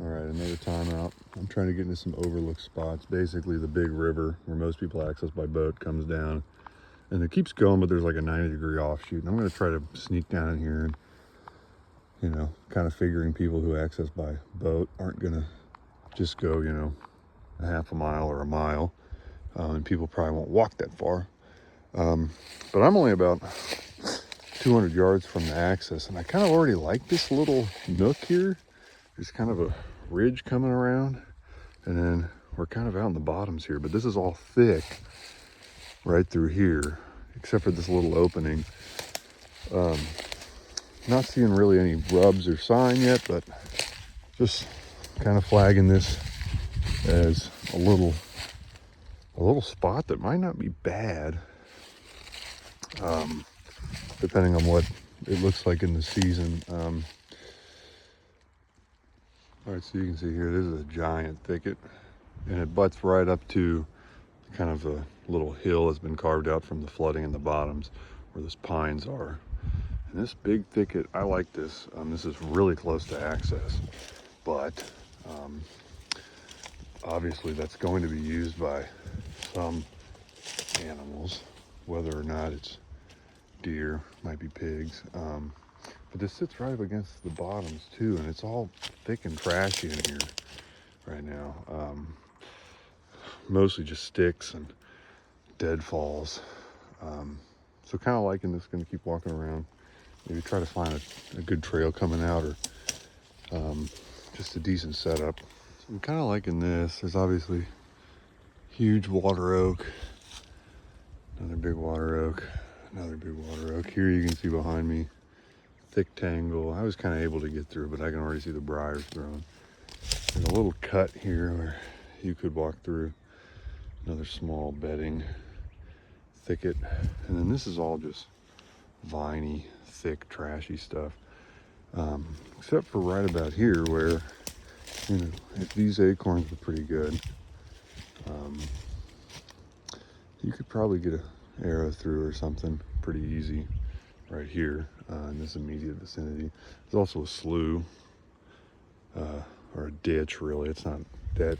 All right, another time out. I'm trying to get into some overlook spots. Basically, the big river where most people access by boat comes down, and it keeps going, but there's like a 90-degree offshoot. And I'm going to try to sneak down in here and, kind of figuring people who access by boat aren't going to just go, a half a mile or a mile, and people probably won't walk that far. But I'm only about 200 yards from the access, and I kind of already like this little nook here. There's kind of a ridge coming around, and then we're kind of out in the bottoms here, but this is all thick right through here, except for this little opening. Not seeing really any rubs or sign yet, but just kind of flagging this as a little spot that might not be bad, depending on what it looks like in the season. All right, so you can see here, this is a giant thicket, and it butts right up to kind of a little hill that's been carved out from the flooding in the bottoms where those pines are. And this big thicket, I like this. This is really close to access, but obviously that's going to be used by some animals, whether or not it's deer, might be pigs. But this sits right up against the bottoms too, and it's all thick and trashy in here right now. Mostly just sticks and deadfalls. So kind of liking this, gonna keep walking around. Maybe try to find a good trail coming out, or just a decent setup. So I'm kind of liking this. There's obviously huge water oak, another big water oak, another big water oak. Here you can see behind me, thick tangle. I was kind of able to get through, but I can already see the briars growing. There's a little cut here where you could walk through. Another small bedding thicket. And then this is all just viney, thick, trashy stuff. Except for right about here where, these acorns are pretty good. You could probably get an arrow through or something pretty easy right here in this immediate vicinity. There's also a slough, or a ditch really. It's not that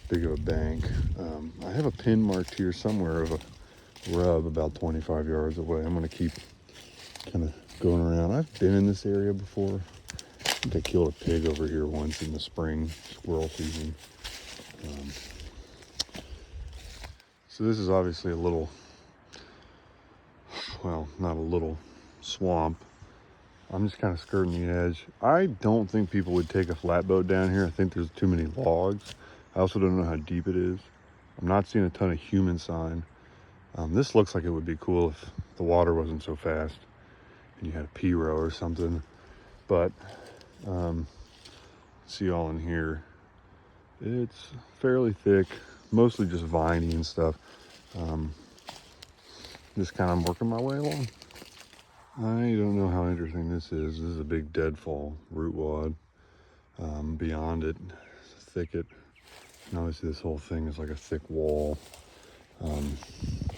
big of a bank. I have a pin marked here somewhere of a rub about 25 yards away. I'm going to keep kind of going around. I've been in this area before. I think I killed a pig over here once in the spring squirrel season. So this is obviously a little, well, not a little, swamp. I'm just kind of skirting the edge. I don't think people would take a flatboat down here. I think there's too many logs. I also don't know how deep it is. I'm not seeing a ton of human sign. This looks like it would be cool if the water wasn't so fast and you had a P-row or something. But see all in here, it's fairly thick, mostly just viney and stuff. Just kind of working my way along. I don't know how interesting this is. This is a big deadfall root wad. Beyond it, it's a thicket. And obviously this whole thing is like a thick wall. I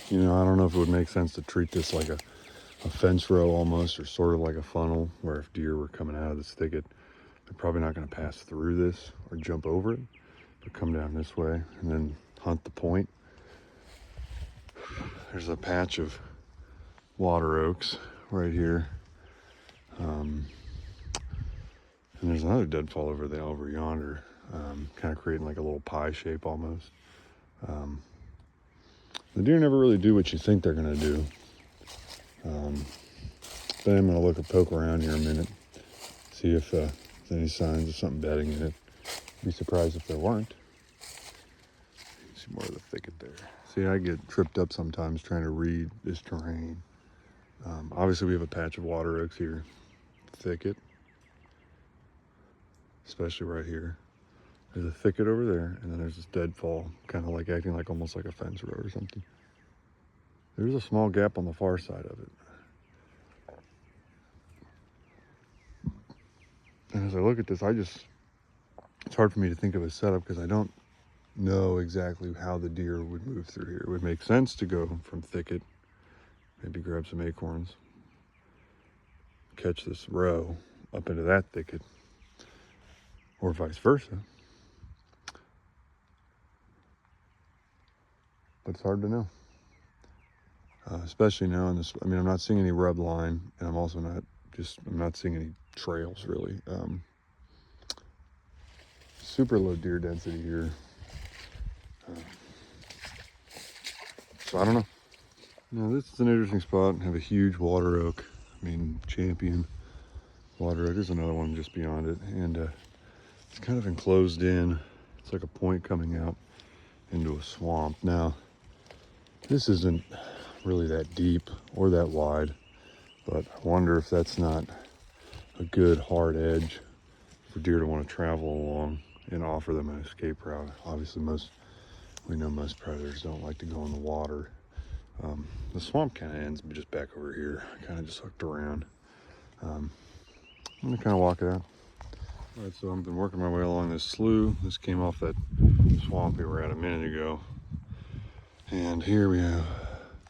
don't know if it would make sense to treat this like a fence row almost, or sort of like a funnel, where if deer were coming out of this thicket, they're probably not going to pass through this or jump over it, but come down this way and then hunt the point. There's a patch of water oaks right here. And there's another deadfall over yonder, kind of creating like a little pie shape almost. The deer never really do what you think they're going to do. But I'm going to poke around here a minute, see if there's any signs of something bedding in it. Be surprised if there weren't. You can see more of the thicket there. See, I get tripped up sometimes trying to read this terrain. Obviously we have a patch of water oaks here, thicket, especially right here. There's a thicket over there, and then there's this deadfall, kind of like acting like almost like a fence row or something. There's a small gap on the far side of it. And as I look at this, it's hard for me to think of a setup because I don't know exactly how the deer would move through here. It would make sense to go from thicket, maybe grab some acorns, catch this row up into that thicket, or vice versa. But it's hard to know. Especially now in this, I mean, I'm not seeing any rub line, and I'm also I'm not seeing any trails really. Super low deer density here. So I don't know. Now this is an interesting spot. I have a huge water oak. I mean, champion water oak. There's another one just beyond it. And it's kind of enclosed in. It's like a point coming out into a swamp. Now, this isn't really that deep or that wide, but I wonder if that's not a good hard edge for deer to want to travel along and offer them an escape route. Obviously, we know most predators don't like to go in the water. The swamp kind of ends just back over here. I kind of just hooked around. I'm gonna kind of walk it out. All right, so I've been working my way along this slough. This came off that swamp we were at a minute ago. And here we have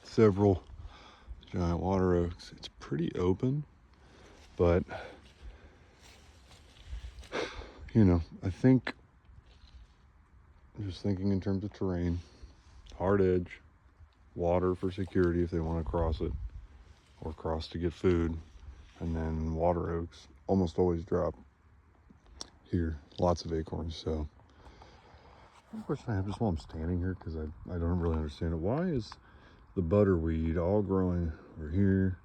several giant water oaks. It's pretty open, but you know, I think, just thinking in terms of terrain, hard edge, water for security if they want to cross it, or cross to get food, and then water oaks almost always drop here, lots of acorns. So one question I have just while I'm standing here, because I don't really understand it, why is the butterweed all growing over here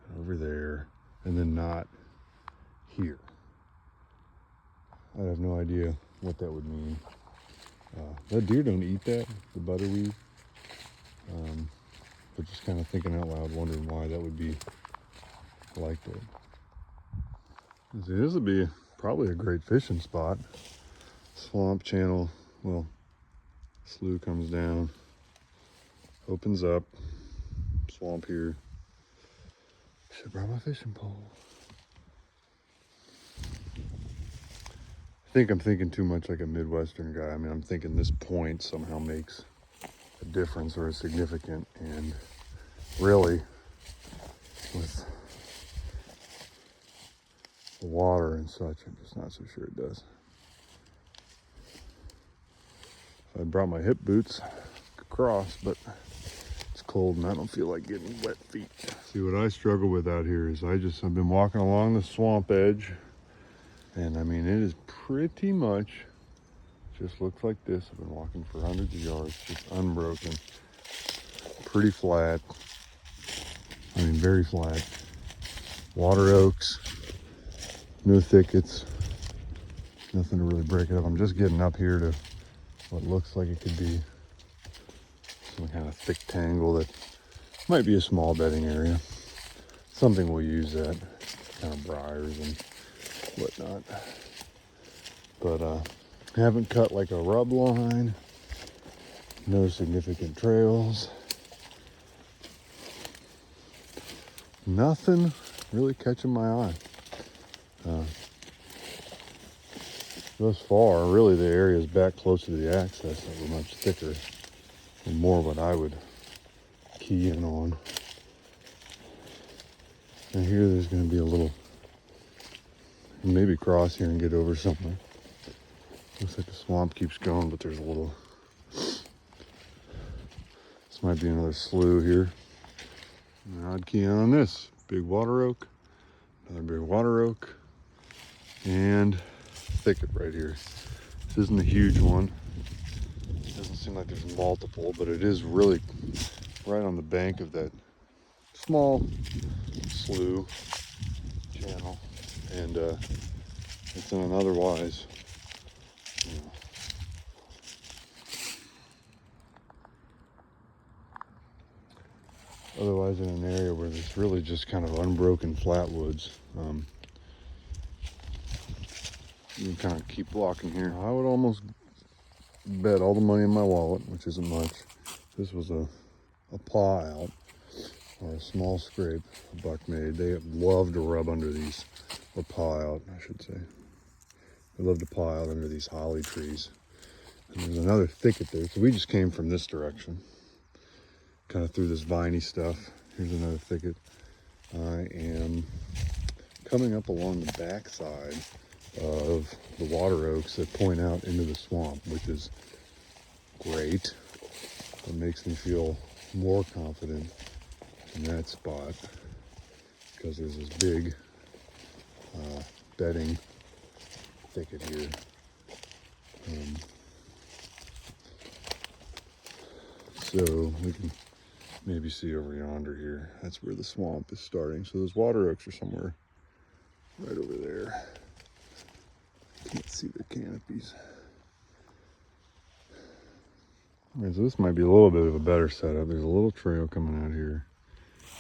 and over there and then not here? I have no idea what that would mean. That deer don't eat that, the butterweed. But just kind of thinking out loud, wondering why that would be like that. This would be probably a great fishing spot. Swamp channel, well, slough comes down, opens up, swamp here. Should have brought my fishing pole. I think I'm thinking too much like a Midwestern guy. I mean, I'm thinking this point somehow makes a difference or is significant, and really, with the water and such, I'm just not so sure it does. I brought my hip boots across, but it's cold and I don't feel like getting wet feet. See, what I struggle with out here is I've been walking along the swamp edge, and I mean, it is pretty much just looks like this. I've been walking for hundreds of yards, just unbroken, pretty flat. I mean, very flat. Water oaks, no thickets, nothing to really break it up. I'm just getting up here to what looks like it could be some kind of thick tangle that might be a small bedding area. Something we'll use that, kind of briars and whatnot. But haven't cut like a rub line, no significant trails. Nothing really catching my eye. Thus far, really the areas back closer to the access that were much thicker and more what I would key in on. And here there's going to be a little, maybe cross here and get over somewhere. Looks like the swamp keeps going, but there's a little, this might be another slough here. And I'd key in on this big water oak, another big water oak, and thicket right here. This isn't a huge one. It doesn't seem like there's multiple, but it is really right on the bank of that small slough channel, and it's in an otherwise, you know, otherwise in an area where there's really just kind of unbroken flatwoods. You can kind of keep walking here. I would almost bet all the money in my wallet, which isn't much, this was a paw out or a small scrape a buck made. They love to rub under these, or paw out, I should say. They love to paw out under these holly trees. And there's another thicket there. So we just came from this direction, kind of through this viney stuff. Here's another thicket. I am coming up along the backside of the water oaks that point out into the swamp, which is great. It makes me feel more confident in that spot because there's this big bedding thicket here. So we can maybe see over yonder here. That's where the swamp is starting. So those water oaks are somewhere right over there. Can't see the canopies. All right, so this might be a little bit of a better setup. There's a little trail coming out here,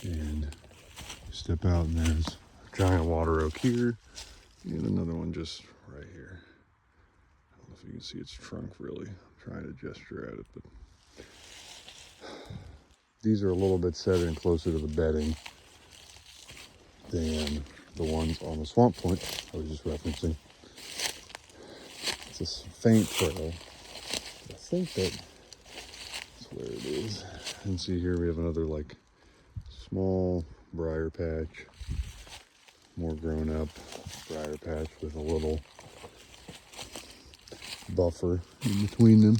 and you step out and there's a giant water oak here, and another one just right here. I don't know if you can see its trunk really. I'm trying to gesture at it, but these are a little bit set in closer to the bedding than the ones on the swamp point I was just referencing. It's a faint trail. I think that's where it is. And see here we have another like small briar patch, more grown up briar patch with a little buffer in between them.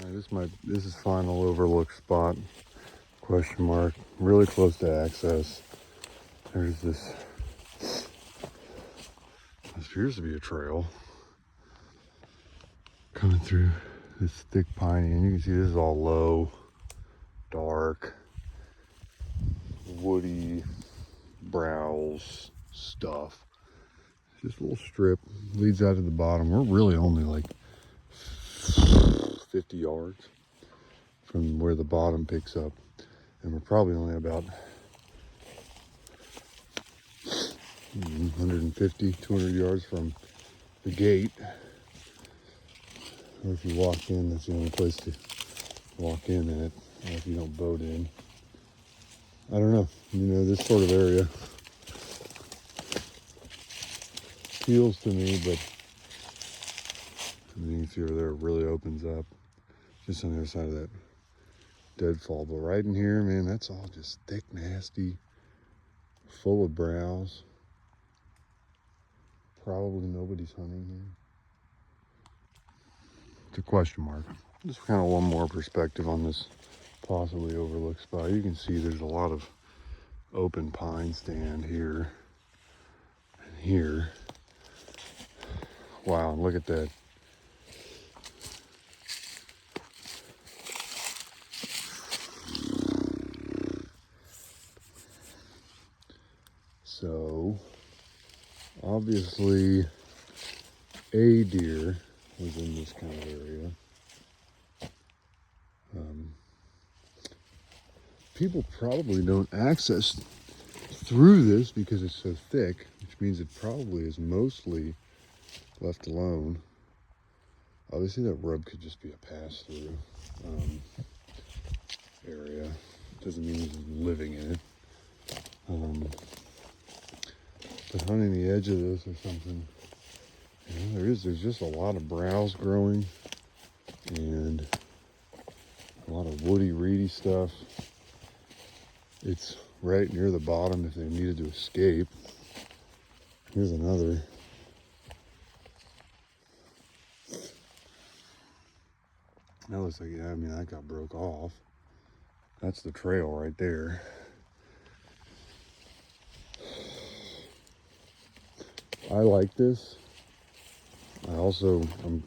All right, this is final overlook spot, question mark, really close to access. There's this appears to be a trail coming through this thick piney, and you can see this is all low, dark, woody browse stuff. This little strip leads out to the bottom. We're really only like 50 yards from where the bottom picks up, and we're probably only about 150, 200 yards from the gate. Or if you walk in, that's the only place to walk in it, or if you don't boat in. I don't know, you know, this sort of area appeals to me, but you can see over there it really opens up just on the other side of that deadfall. But right in here, man, that's all just thick, nasty, full of browse. Probably nobody's hunting here. It's a question mark. Just kind of one more perspective on this possibly overlooked spot. You can see there's a lot of open pine stand here and here. Wow, and look at that. So obviously a deer was in this kind of area. People probably don't access through this because it's so thick, which means it probably is mostly left alone. Obviously that rub could just be a pass-through area. Doesn't mean he's living in it. But hunting the edge of this or something, you know, there's just a lot of browse growing and a lot of woody, reedy stuff. It's right near the bottom if they needed to escape. Here's another. That looks like, yeah, I mean, that got broke off. That's the trail right there. I like this. I'm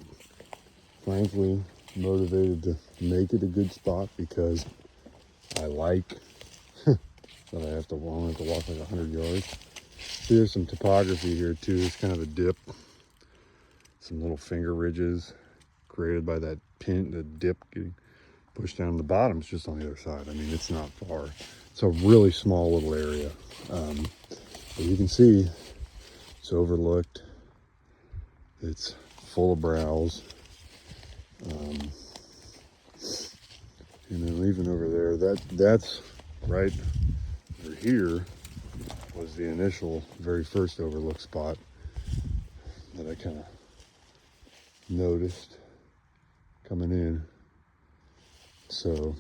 frankly motivated to make it a good spot because I like that I only have to walk like 100 yards. See, there's some topography here too. It's kind of a dip. Some little finger ridges created by that the dip getting pushed down. The bottom's just on the other side. I mean, it's not far. It's a really small little area. But you can see it's overlooked. It's full of browse. And then even over there, that's right over here was the initial, very first overlook spot that I kind of noticed coming in. So,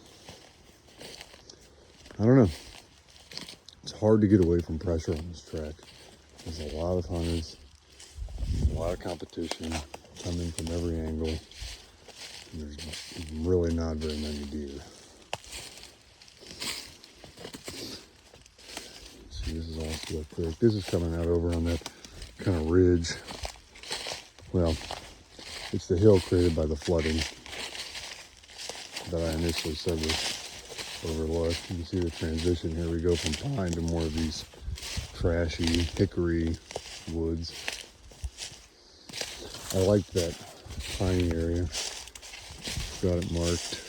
I don't know. It's hard to get away from pressure on this track. There's a lot of hunters, a lot of competition coming from every angle. And there's really not very many deer. See, this is all Split Creek. This is coming out over on that kind of ridge. Well, it's the hill created by the flooding that I initially said was overlooked. You can see the transition here. We go from pine to more of these trashy hickory woods. I like that piney area. Got it marked.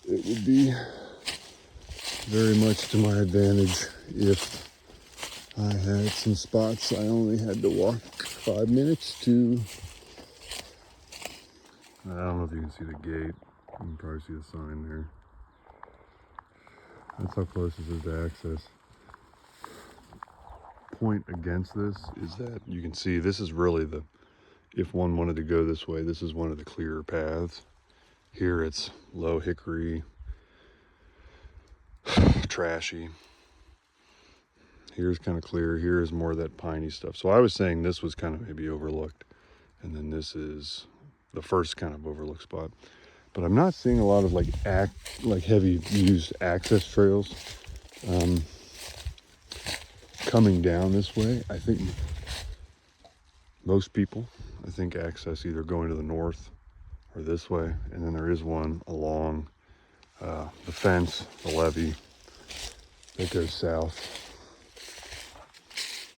It would be very much to my advantage if I had some spots I only had to walk 5 minutes to. I don't know if you can see the gate. You can probably see the sign there. That's how close this is to access. Point against this is that you can see this is really the, if one wanted to go this way, this is one of the clearer paths. Here it's low hickory, trashy. Here's kind of clear. Here is more of that piney stuff. So I was saying this was kind of maybe overlooked. And then this is the first kind of overlooked spot. But I'm not seeing a lot of like heavy used access trails coming down this way. I think most people, access either going to the north or this way. And then there is one along the fence, the levee that goes south.